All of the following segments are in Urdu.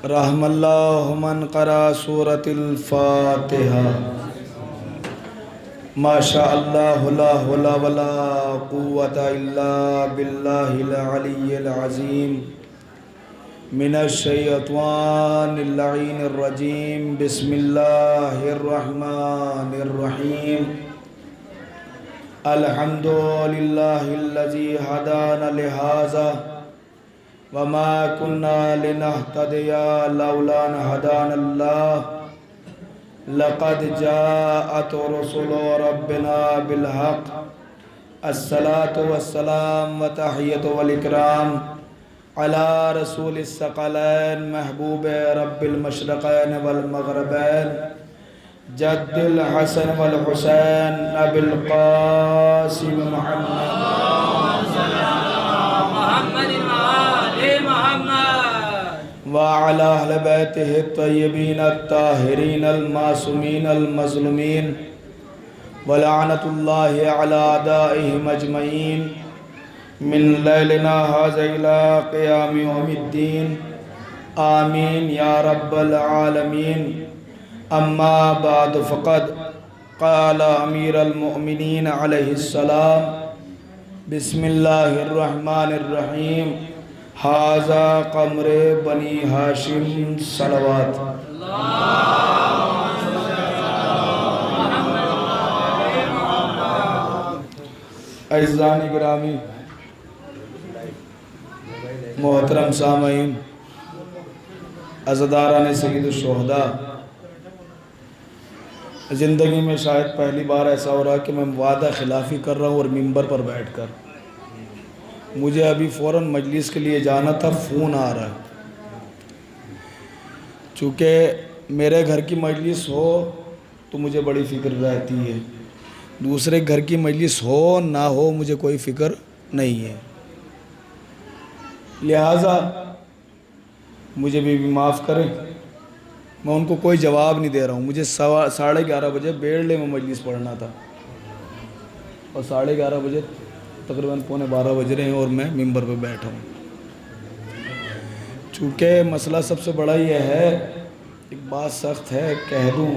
رحم اللہ من قرأ سورة الفاتحہ. ما شاء اللہ لا حول ولا قوة الا باللہ العلی العظیم. من الشیطان اللعین الرجیم. بسم اللہ الرحمن الرحیم. الحمد للہ الذی ہدانا لہذا وما كنا لنهتدي لولا أن هدانا الله لقد جاءت رسل ربنا بالحق. الصلاة والسلام وتحية والإكرام على رسول الثقلين محبوب رب المشرقين والمغربين جد الحسن والحسين أبي القاسم وعلى أهل بيته الطيبين الطاهرين المعصومين المظلومين ولعنة الله على أعدائهم أجمعين من ليلنا هذا إلى قيام يوم الدين. آمين يا رب العالمين. أما بعد فقد قال أمير المؤمنين عليه السلام بسم الله الرحمن الرحيم. حاذا قمر بنی ہاشم صلوات. اعزائے گرامی، محترم سامعین، عزاداران سید الشہداء، زندگی میں شاید پہلی بار ایسا ہو رہا کہ میں وعدہ خلافی کر رہا ہوں اور ممبر پر بیٹھ کر. مجھے ابھی فوراً مجلس کے لیے جانا تھا، فون آ رہا ہے. چونکہ میرے گھر کی مجلس ہو تو مجھے بڑی فکر رہتی ہے، دوسرے گھر کی مجلس ہو نہ ہو مجھے کوئی فکر نہیں ہے. لہٰذا مجھے بھی معاف کریں، میں ان کو کوئی جواب نہیں دے رہا ہوں. مجھے 11:30 بجے بیڑلے میں مجلس پڑھنا تھا اور 11:30 بجے تقریباً 11:45 بج رہے ہیں اور میں ممبر پہ بیٹھا ہوں. چونکہ مسئلہ سب سے بڑا یہ ہے، ایک بات سخت ہے کہہ دوں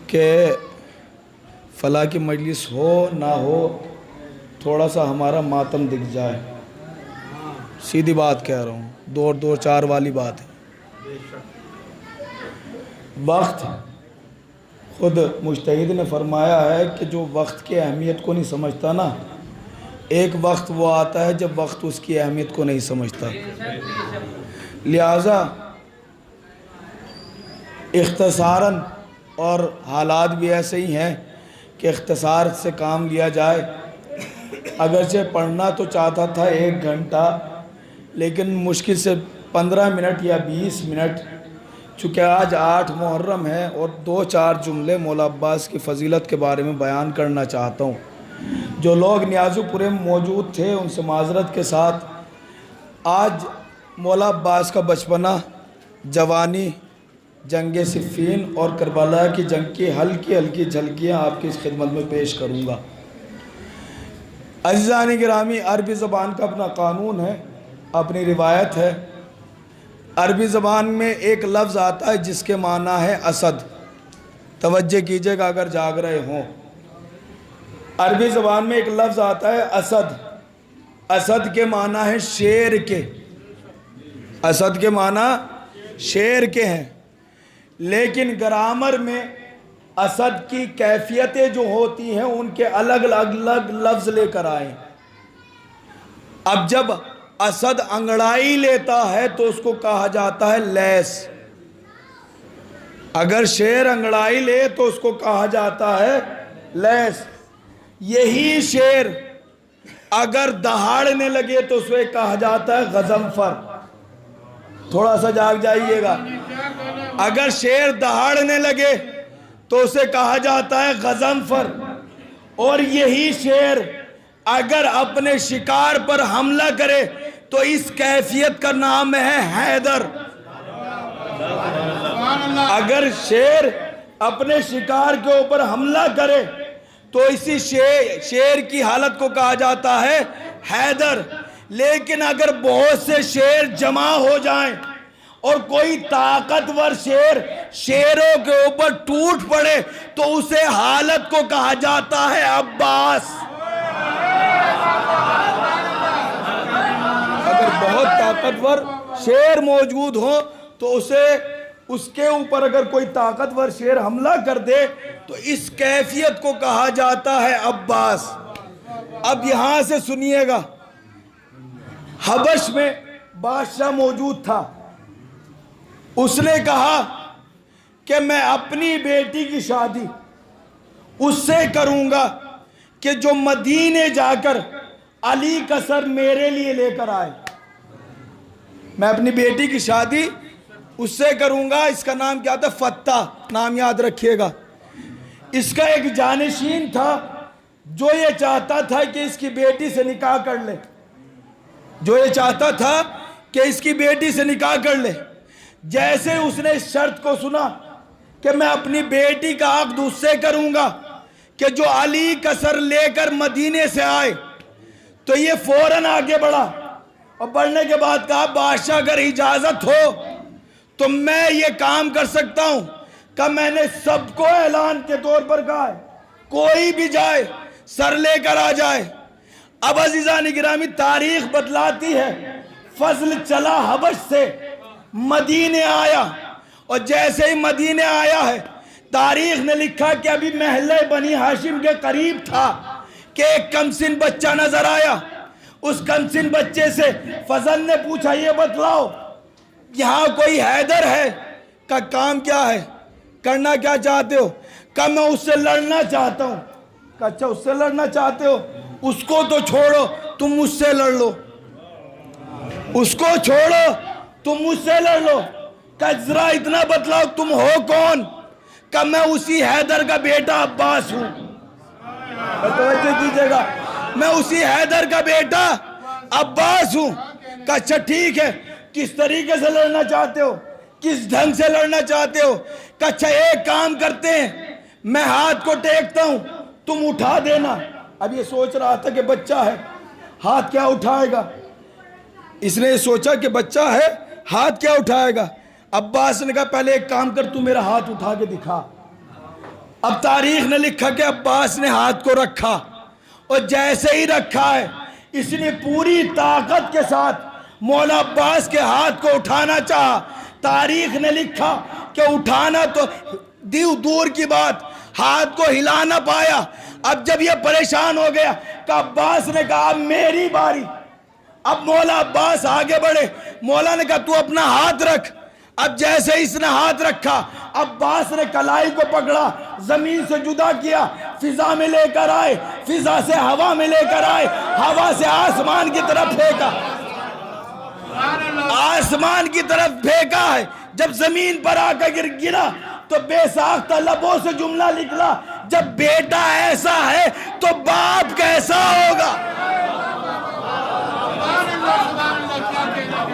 کہ فلاں کی مجلس ہو نہ ہو تھوڑا سا ہمارا ماتم دکھ جائے. سیدھی بات کہہ رہا ہوں، 2-4 والی بات ہے. وقت خود مجتہد نے فرمایا ہے کہ جو وقت کی اہمیت کو نہیں سمجھتا نا، ایک وقت وہ آتا ہے جب وقت اس کی اہمیت کو نہیں سمجھتا. لہٰذا اختصاراً، اور حالات بھی ایسے ہی ہیں کہ اختصار سے کام لیا جائے. اگرچہ پڑھنا تو چاہتا تھا 1 گھنٹہ، لیکن مشکل سے 15 منٹ یا 20 منٹ، چونکہ آج 8 محرم ہے اور 2-4 جملے مولا عباس کی فضیلت کے بارے میں بیان کرنا چاہتا ہوں. جو لوگ نیازو پورے میں موجود تھے ان سے معذرت کے ساتھ، آج مولا عباس کا بچپنا، جوانی، جنگ صفین اور کربلا کی جنگ کی ہلکی جھلکیاں آپ کی اس خدمت میں پیش کروں گا. عزیزان گرامی، عربی زبان کا اپنا قانون ہے، اپنی روایت ہے. عربی زبان میں ایک لفظ آتا ہے جس کے معنی ہے اسد. توجہ کیجئے گا اگر جاگ رہے ہوں. عربی زبان میں ایک لفظ آتا ہے اسد. اسد کے معنی ہے شیر کے. اسد کے معنی شیر کے ہیں. لیکن گرامر میں اسد کی کیفیتیں جو ہوتی ہیں ان کے الگ الگ لفظ لے کر آئے. اب جب اسد انگڑائی لیتا ہے تو اس کو کہا جاتا ہے لیس. اگر شیر انگڑائی لے تو اس کو کہا جاتا ہے لیس. یہی شیر اگر دہاڑنے لگے تو اسے کہا جاتا ہے غضنفر. تھوڑا سا جاگ جائیے گا. اگر شیر دہاڑنے لگے تو اسے کہا جاتا ہے غضنفر. اور یہی شیر اگر اپنے شکار پر حملہ کرے تو اس کیفیت کا نام ہے حیدر. اگر شیر اپنے شکار کے اوپر حملہ کرے تو اسی شیر کی حالت کو کہا جاتا ہے حیدر. لیکن اگر بہت سے شیر جمع ہو جائیں اور کوئی طاقتور شیر شیروں کے اوپر ٹوٹ پڑے تو اسے حالت کو کہا جاتا ہے عباس۔ اگر بہت طاقتور شیر موجود ہو تو اس کے اوپر اگر کوئی طاقتور شیر حملہ کر دے تو اس کیفیت کو کہا جاتا ہے عباس۔ اب یہاں سے سنیے گا، حبش میں بادشاہ موجود تھا، اس نے کہا کہ میں اپنی بیٹی کی شادی اس سے کروں گا کہ جو مدینے جا کر علی کا سر میرے لیے لے کر آئے۔ میں اپنی بیٹی کی شادی اس سے کروں گا، اس کا نام کیا تھا؟ فتح، نام یاد رکھیے گا۔ اس کا ایک جانشین تھا جو یہ چاہتا تھا کہ اس کی بیٹی سے نکاح کر لے، جو یہ چاہتا تھا کہ اس کی بیٹی سے نکاح کر لے۔ جیسے اس نے اس شرط کو سنا کہ میں اپنی بیٹی کا عقد اس سے کروں گا کہ جو علی کا سر لے کر مدینے سے آئے، تو یہ فوراً آگے بڑھا اور بڑھنے کے بعد کہا بادشاہ اگر اجازت ہو تو میں یہ کام کر سکتا ہوں کہ میں نے سب کو اعلان کے طور پر کہا ہے کوئی بھی جائے سر لے کر آ جائے۔ اب عزیزان گرامی تاریخ بتلاتی ہے فضل چلا حبش سے مدینے آیا، اور جیسے ہی مدینے آیا ہے تاریخ نے لکھا کہ ابھی محلہ بنی ہاشم کے قریب تھا کہ ایک کمسن بچہ نظر آیا۔ اس کمسن بچے سے فضل نے پوچھا یہ بتلاؤ یہاں کوئی حیدر ہے؟ کا کام کیا ہے، کرنا کیا چاہتے ہو؟ کہ میں اس سے لڑنا چاہتا ہوں۔ کہ اچھا اس سے لڑنا چاہتے ہو، اس کو تو چھوڑو تم مجھ سے لڑ لو، اس کو چھوڑو تم مجھ سے لڑ لو۔ کہ ذرا اتنا بتلاؤ تم ہو کون؟ کہ میں اسی حیدر کا بیٹا عباس ہوں۔ توجہ کیجئے گا، میں اسی حیدر کا بیٹا عباس ہوں۔ کہ اچھا ٹھیک ہے، کس طریقے سے لڑنا چاہتے ہو، کس ڈھنگ سے لڑنا چاہتے ہو؟ کہ اچھا ایک کام کرتے ہیں، میں ہاتھ کو ٹیکتا ہوں تم اٹھا دینا۔ اب یہ سوچ رہا تھا کہ بچہ ہے ہاتھ کیا اٹھائے گا، اس نے یہ سوچا کہ بچہ ہے ہاتھ کیا اٹھائے گا۔ عباس نے کہا پہلے ایک کام کر تو میرا ہاتھ اٹھا کے دکھا۔ اب تاریخ نے لکھا کہ عباس نے ہاتھ کو رکھا، اور جیسے ہی رکھا ہے اس نے پوری طاقت کے ساتھ مولا عباس کے ہاتھ کو اٹھانا چاہا۔ تاریخ نے لکھا کہ اٹھانا تو دور کی بات، ہاتھ کو ہلا نہ پایا۔ اب جب یہ پریشان ہو گیا کہ عباس نے کہا اب میری باری۔ اب مولا عباس آگے بڑھے، مولا نے کہا تو اپنا ہاتھ رکھ۔ اب جیسے اس نے ہاتھ رکھا عباس نے کلائی کو پکڑا، زمین سے جدا کیا، فضا میں لے کر آئے، فضا سے ہوا میں لے کر آئے، ہوا سے آسمان کی طرف پھینکا، آسمان کی طرف پھینکا ہے۔ جب زمین پر آ کر گرا تو بے ساختہ لبوں سے جملہ نکلا جب بیٹا ایسا ہے تو باپ کیسا ہوگا۔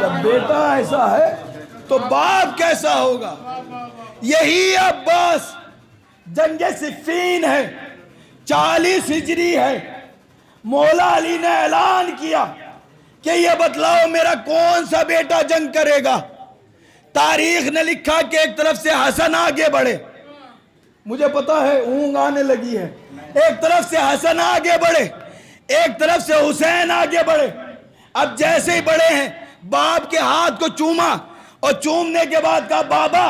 جب بیٹا ایسا ہے تو باپ کیسا ہوگا۔ یہی عباس جنگ صفین ہے، 40 ہجری ہے، مولا علی نے اعلان کیا کہ یہ بتلاؤ میرا کون سا بیٹا جنگ کرے گا۔ تاریخ نے لکھا کہ ایک طرف سے حسن آگے بڑھے، مجھے پتا ہے اونگ آنے لگی ہے، ایک طرف سے حسن آگے بڑھے، ایک طرف سے حسین آگے بڑھے۔ اب جیسے ہی بڑھے ہیں باپ کے ہاتھ کو چوما، اور چومنے کے بعد کہا بابا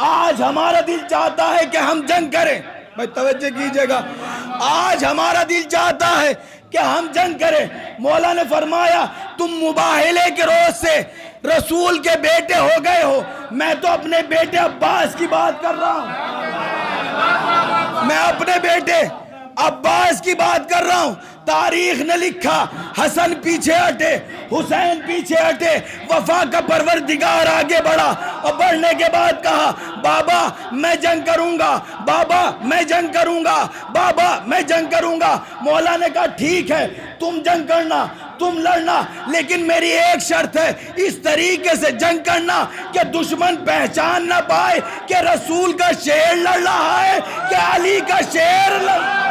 آج ہمارا دل چاہتا ہے کہ ہم جنگ کریں۔ بھائی توجہ کیجئے گا، آج ہمارا دل چاہتا ہے کہ ہم جنگ کریں۔ مولا نے فرمایا تم مباہلے کے روز سے رسول کے بیٹے ہو گئے ہو، میں تو اپنے بیٹے عباس کی بات کر رہا ہوں، میں اپنے بیٹے عباس کی بات کر رہا ہوں۔ تاریخ نے لکھا حسن پیچھے ہٹے، حسین پیچھے ہٹے، وفا کا پروردگار آگے بڑھا، اور بڑھنے کے بعد کہا بابا میں جنگ کروں گا، بابا میں جنگ کروں گا، بابا میں جنگ کروں گا۔ مولا نے کہا ٹھیک ہے تم جنگ کرنا، تم لڑنا، لیکن میری ایک شرط ہے، اس طریقے سے جنگ کرنا کہ دشمن پہچان نہ پائے کہ رسول کا شیر لڑ رہا ہے کہ علی کا شیر لڑ رہا ہے۔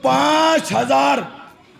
5,000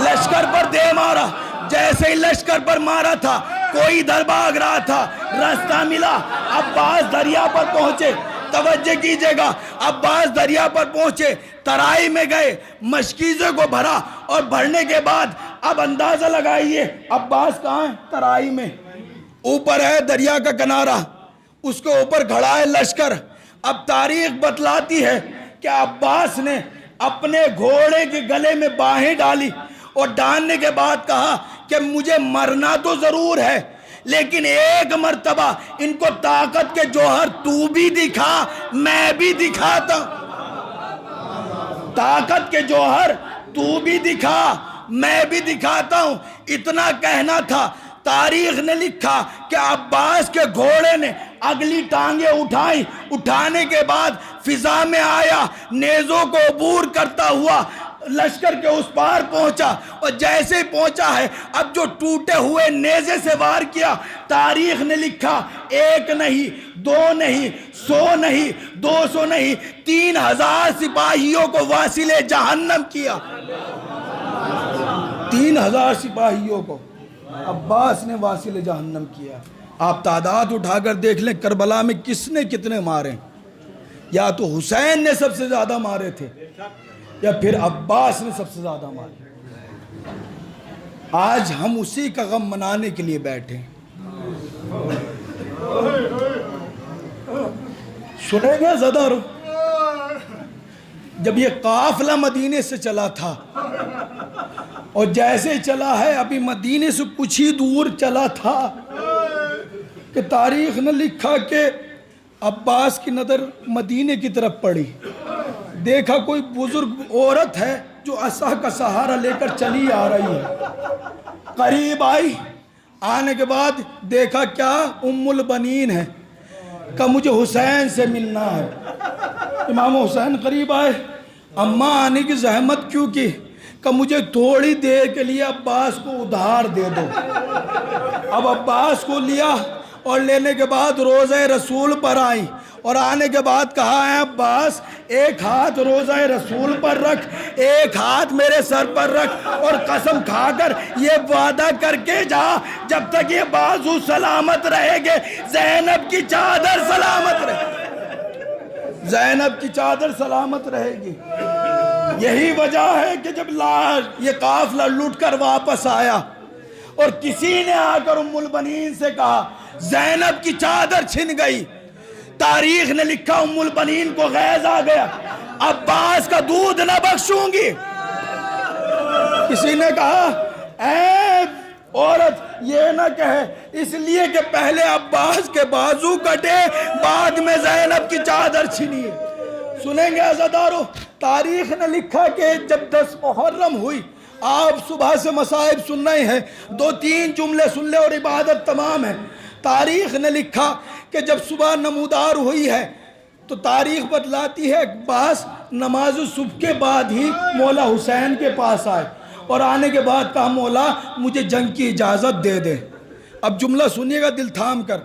لشکر پر دے مارا، جیسے ہی لشکر پر مارا تھا کوئی ادھر بھاگ رہا تھا، راستہ ملا، عباس دریا پر پہنچے، توجہ کیجئے گا، عباس دریا پر پہنچے، ترائی میں گئے، مشکیزے کو بھرا، اور بھرنے کے بعد اب اندازہ لگائیے عباس کہاں ہے؟ ترائی میں، اوپر ہے دریا کا کنارہ، اس کے اوپر کھڑا ہے لشکر۔ اب تاریخ بتلاتی ہے کہ عباس نے اپنے گھوڑے کے گلے میں باہیں ڈالی، اور ڈالنے کے بعد کہا کہ مجھے مرنا تو ضرور ہے، لیکن ایک مرتبہ ان کو طاقت کے جوہر تو بھی دکھا، میں بھی دکھاتا ہوں۔ طاقت کے جوہر تو بھی دکھا، میں بھی دکھاتا ہوں، اتنا کہنا تھا۔ تاریخ نے لکھا کہ عباس کے گھوڑے نے اگلی ٹانگیں اٹھائیں، اٹھانے کے بعد فضا میں آیا، نیزوں کو عبور کرتا ہوا لشکر کے اس پار پہنچا، اور جیسے ہی پہنچا ہے اب جو ٹوٹے ہوئے نیزے سے وار کیا، تاریخ نے لکھا ایک نہیں، دو نہیں، 100 نہیں، 200 نہیں، 3000 سپاہیوں کو واصل جہنم کیا۔ 3000 سپاہیوں کو عباس نے واصل جہنم کیا۔ آپ تعداد اٹھا کر دیکھ لیں کربلا میں کس نے کتنے مارے، یا تو حسین نے سب سے زیادہ مارے تھے یا پھر عباس نے سب سے زیادہ مارے۔ آج ہم اسی کا غم منانے کے لیے بیٹھے ہیں۔ سنیں گے زدارو، جب یہ قافلہ مدینے سے چلا تھا، اور جیسے چلا ہے ابھی مدینے سے کچھ ہی دور چلا تھا کہ تاریخ نے لکھا کہ عباس کی نظر مدینے کی طرف پڑی، دیکھا کوئی بزرگ عورت ہے جو عصا کا سہارا لے کر چلی آ رہی ہے، قریب آئی، آنے کے بعد دیکھا کیا ام البنین ہے، کہ مجھے حسین سے ملنا ہے۔ امام حسین قریب آئے، اماں آنے کی زحمت کیوں کی؟ کہ مجھے تھوڑی دیر کے لیے عباس کو ادھار دے دو۔ اب عباس کو لیا، اور لینے کے بعد روضہ رسول پر آئی، اور آنے کے بعد کہا ہے عباس ایک ہاتھ روضہ رسول پر رکھ، ایک ہاتھ میرے سر پر رکھ، اور قسم کھا کر یہ وعدہ کر کے جا جب تک یہ بازو سلامت رہے گے زینب کی چادر سلامت رہے گی، زینب کی چادر سلامت رہے گی۔ یہی وجہ ہے کہ جب یہ قافلہ لٹ کر واپس آیا، اور کسی نے آ کر ام البنین سے کہا زینب کی چادر چھن گئی، تاریخ نے لکھا ام البنین کو غیظ آ گیا، عباس کا دودھ نہ بخشوں گی۔ کسی نے کہا اے عورت یہ نہ کہے، اس لیے کہ پہلے عباس کے بازو کٹے، بعد میں زینب کی چادر چھنی۔ سنیں گے عزادارو، تاریخ نے لکھا کہ جب 10 محرم ہوئی، آپ صبح سے مصائب سن رہے ہیں، 2-3 جملے سن لے اور عبادت تمام ہے۔ تاریخ نے لکھا کہ جب صبح نمودار ہوئی ہے تو تاریخ بتلاتی ہے عباس نماز صبح کے بعد ہی مولا حسین کے پاس آئے، اور آنے کے بعد کہا مولا مجھے جنگ کی اجازت دے دے۔ اب جملہ سنیے گا دل تھام کر،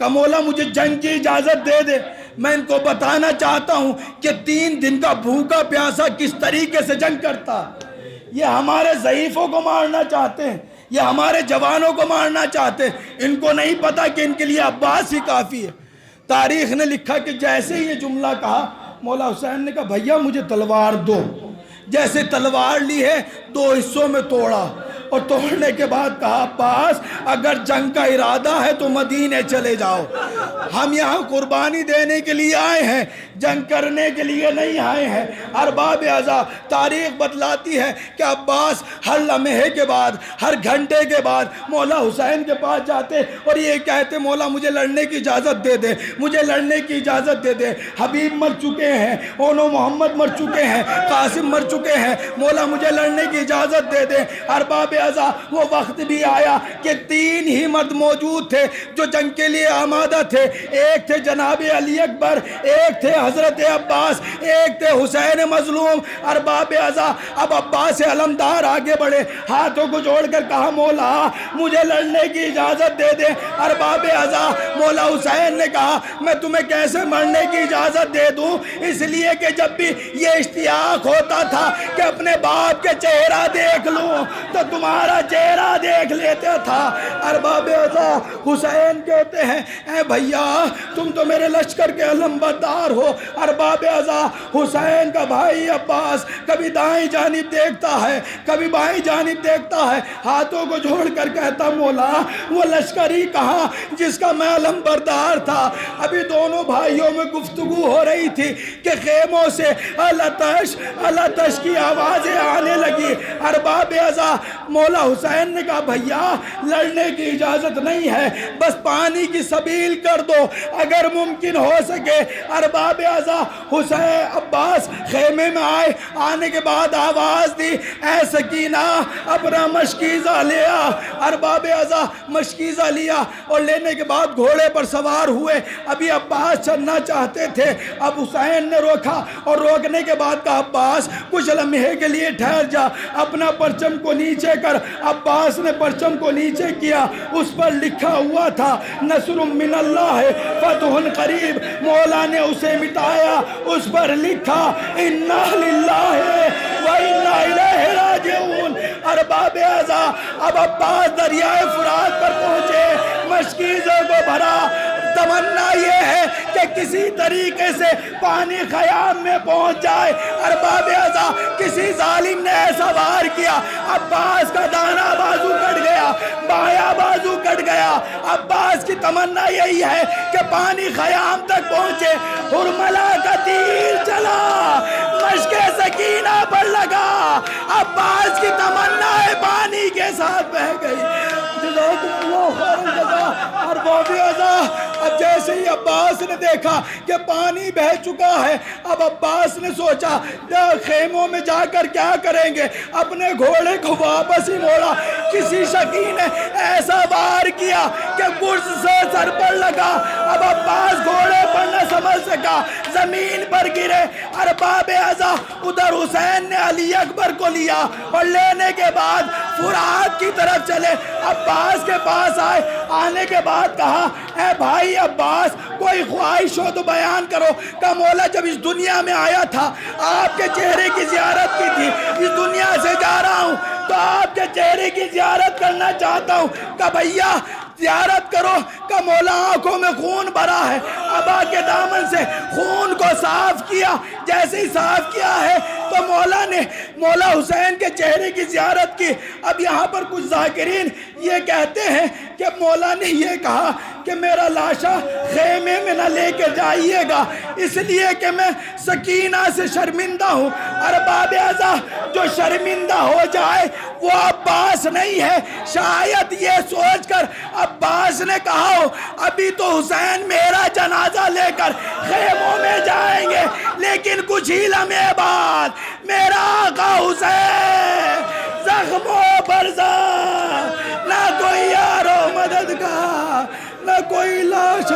کہ مولا مجھے جنگ کی اجازت دے دے۔ میں ان کو بتانا چاہتا ہوں کہ 3 دن کا بھوکا پیاسا کس طریقے سے جنگ کرتا۔ یہ ہمارے ضعیفوں کو مارنا چاہتے ہیں، یہ ہمارے جوانوں کو مارنا چاہتے ہیں، ان کو نہیں پتا کہ ان کے لیے عباس ہی کافی ہے۔ تاریخ نے لکھا کہ جیسے یہ جملہ کہا، مولا حسین نے کہا بھیا مجھے تلوار دو۔ جیسے تلوار لی ہے 2 حصوں میں توڑا، اور توڑنے کے بعد کہا عباس اگر جنگ کا ارادہ ہے تو مدینے چلے جاؤ، ہم یہاں قربانی دینے کے لیے آئے ہیں، جنگ کرنے کے لیے نہیں آئے ہیں۔ ارباب اعضاء، تاریخ بتلاتی ہے کہ عباس ہر لمحے کے بعد، ہر گھنٹے کے بعد مولا حسین کے پاس جاتے اور یہ کہتے مولا مجھے لڑنے کی اجازت دے دے، مجھے لڑنے کی اجازت دے دے، حبیب مر چکے ہیں، اونو محمد مر چکے ہیں، قاسم مر چکے ہیں، مولا مجھے لڑنے کی اجازت دے دے۔ ارباب ازا وہ وقت بھی آیا کہ 3 ہی مرد موجود تھے جو جنگ کے لیے آمادہ تھے. ایک تھے جناب علی اکبر، ایک تھے حضرت عباس، ایک تھے حسین مظلوم. ارباب ازا اب عباس علمدار آگے بڑھے، ہاتھوں کو جوڑ کر کہا مولا مجھے لڑنے کی اجازت دے دے. ارباب ازا مولا حسین نے کہا میں تمہیں کیسے مرنے کی اجازت دے دوں، اس لیے کہ جب بھی یہ اشتیاق ہوتا تھا کہ اپنے باپ کے چہرہ دیکھ لوں تو تمہارا چہرہ دیکھ لیتا تھا. ارباب ازا حسین کہتے ہیں اے بھیا تم تو میرے لشکر کے علمبردار ہو. ارباب ازا حسین کا بھائی عباس کبھی دائیں جانب دیکھتا ہے کبھی بائیں جانب دیکھتا ہے، ہاتھوں کو جوڑ کر کہتا مولا وہ لشکری کہاں جس کا میں علمبردار تھا. ابھی دونوں بھائیوں میں گفتگو ہو رہی تھی کہ خیموں سے الاتش الاتش کی آوازیں آنے لگی. ارباب ازا مولا حسین نے کہا بھیا لڑنے کی اجازت نہیں ہے، بس پانی کی سبیل کر دو اگر ممکن ہو سکے. ارباب ازا حسین عباس خیمے میں آئے، آنے کے بعد آواز دی اے سکینہ اپنا مشکیزہ لیا. ارباب ازا مشکیزہ لیا اور لینے کے بعد گھوڑے پر سوار ہوئے. ابھی عباس چلنا چاہتے تھے، اب حسین نے روکا اور روکنے کے بعد کہا عباس کچھ لمحے کے لیے ٹھہر جا. اپنا پرچم کو نیچے کر. عباس نے پرچم کو نیچے کیا، اس پر لکھا ہوا تھا نصر من اللہ فتح قریب. مولا نے اسے مٹایا، اس پر لکھا انا للہ و انا الیہ راجعون. ارباب ازا اب عباس دریائے فرات پر پہنچے، مشکیزوں کو بھرا. تمنا یہ ہے کہ کسی طریقے سے پانی خیام میں پہنچ جائے. ارباب ازا کسی ظالم نے ایسا وار کیا، عباس کا دانا بازو کٹ گیا، بایاں بازو کٹ گیا. عباس کی تمنا یہی ہے کہ پانی خیام تک پہنچے. ہرملا کا تیر چلا، مشک سکینہ پر لگا، عباس کی تمنا پانی کے ساتھ بہہ گئی. جزاکم اللہ خیر الجزا. ارباب ازا اب جیسے ہی عباس نے دیکھا کہ پانی بہہ چکا ہے، اب عباس نے سوچا خیموں میں جا کر کیا کریں گے. اپنے گھوڑے کو واپس ہی موڑا. کسی شکی نے ایسا وار کیا کہ گرز سے سر پر لگا. اب عباس گھوڑے پر نہ سمجھ سکا، زمین پر گرے. ارباب ازا ادھر حسین نے علی اکبر کو لیا اور لینے کے بعد فرات کی طرف چلے. عباس کے پاس آئے، آنے کے بعد کہا اے بھائی عباس کوئی خواہش ہو تو بیان کرو. کہ مولا جب اس دنیا میں آیا تھا آپ کے چہرے کی زیارت کی تھی، اس دنیا سے جا رہا ہوں تو آپ کے چہرے کی زیارت کرنا چاہتا ہوں. کہ بھیا زیارت کرو. کہ مولا آنکھوں میں خون بھرا ہے. ابا کے دامن سے خون کو صاف کیا. جیسے ہی صاف کیا ہے تو مولا نے مولا حسین کے چہرے کی زیارت کی. اب یہاں پر کچھ ذاکرین یہ کہتے ہیں کہ مولا نے یہ کہا کہ میرا لاشا خیمے میں نہ لے کے جائیے گا، اس لیے کہ میں سکینہ سے شرمندہ ہوں. ارباب ازا جو شرمندہ ہو جائے وہ عباس نہیں ہے. شاید یہ سوچ کر عباس نے کہا ہو ابھی تو حسین میرا جنازہ لے کر خیموں میں جائیں گے، لیکن کچھ ہی لمحے بعد میرا آقا حسین زخموں پر زخم، نہ کوئی یار و مددگار، نہ کوئی لاش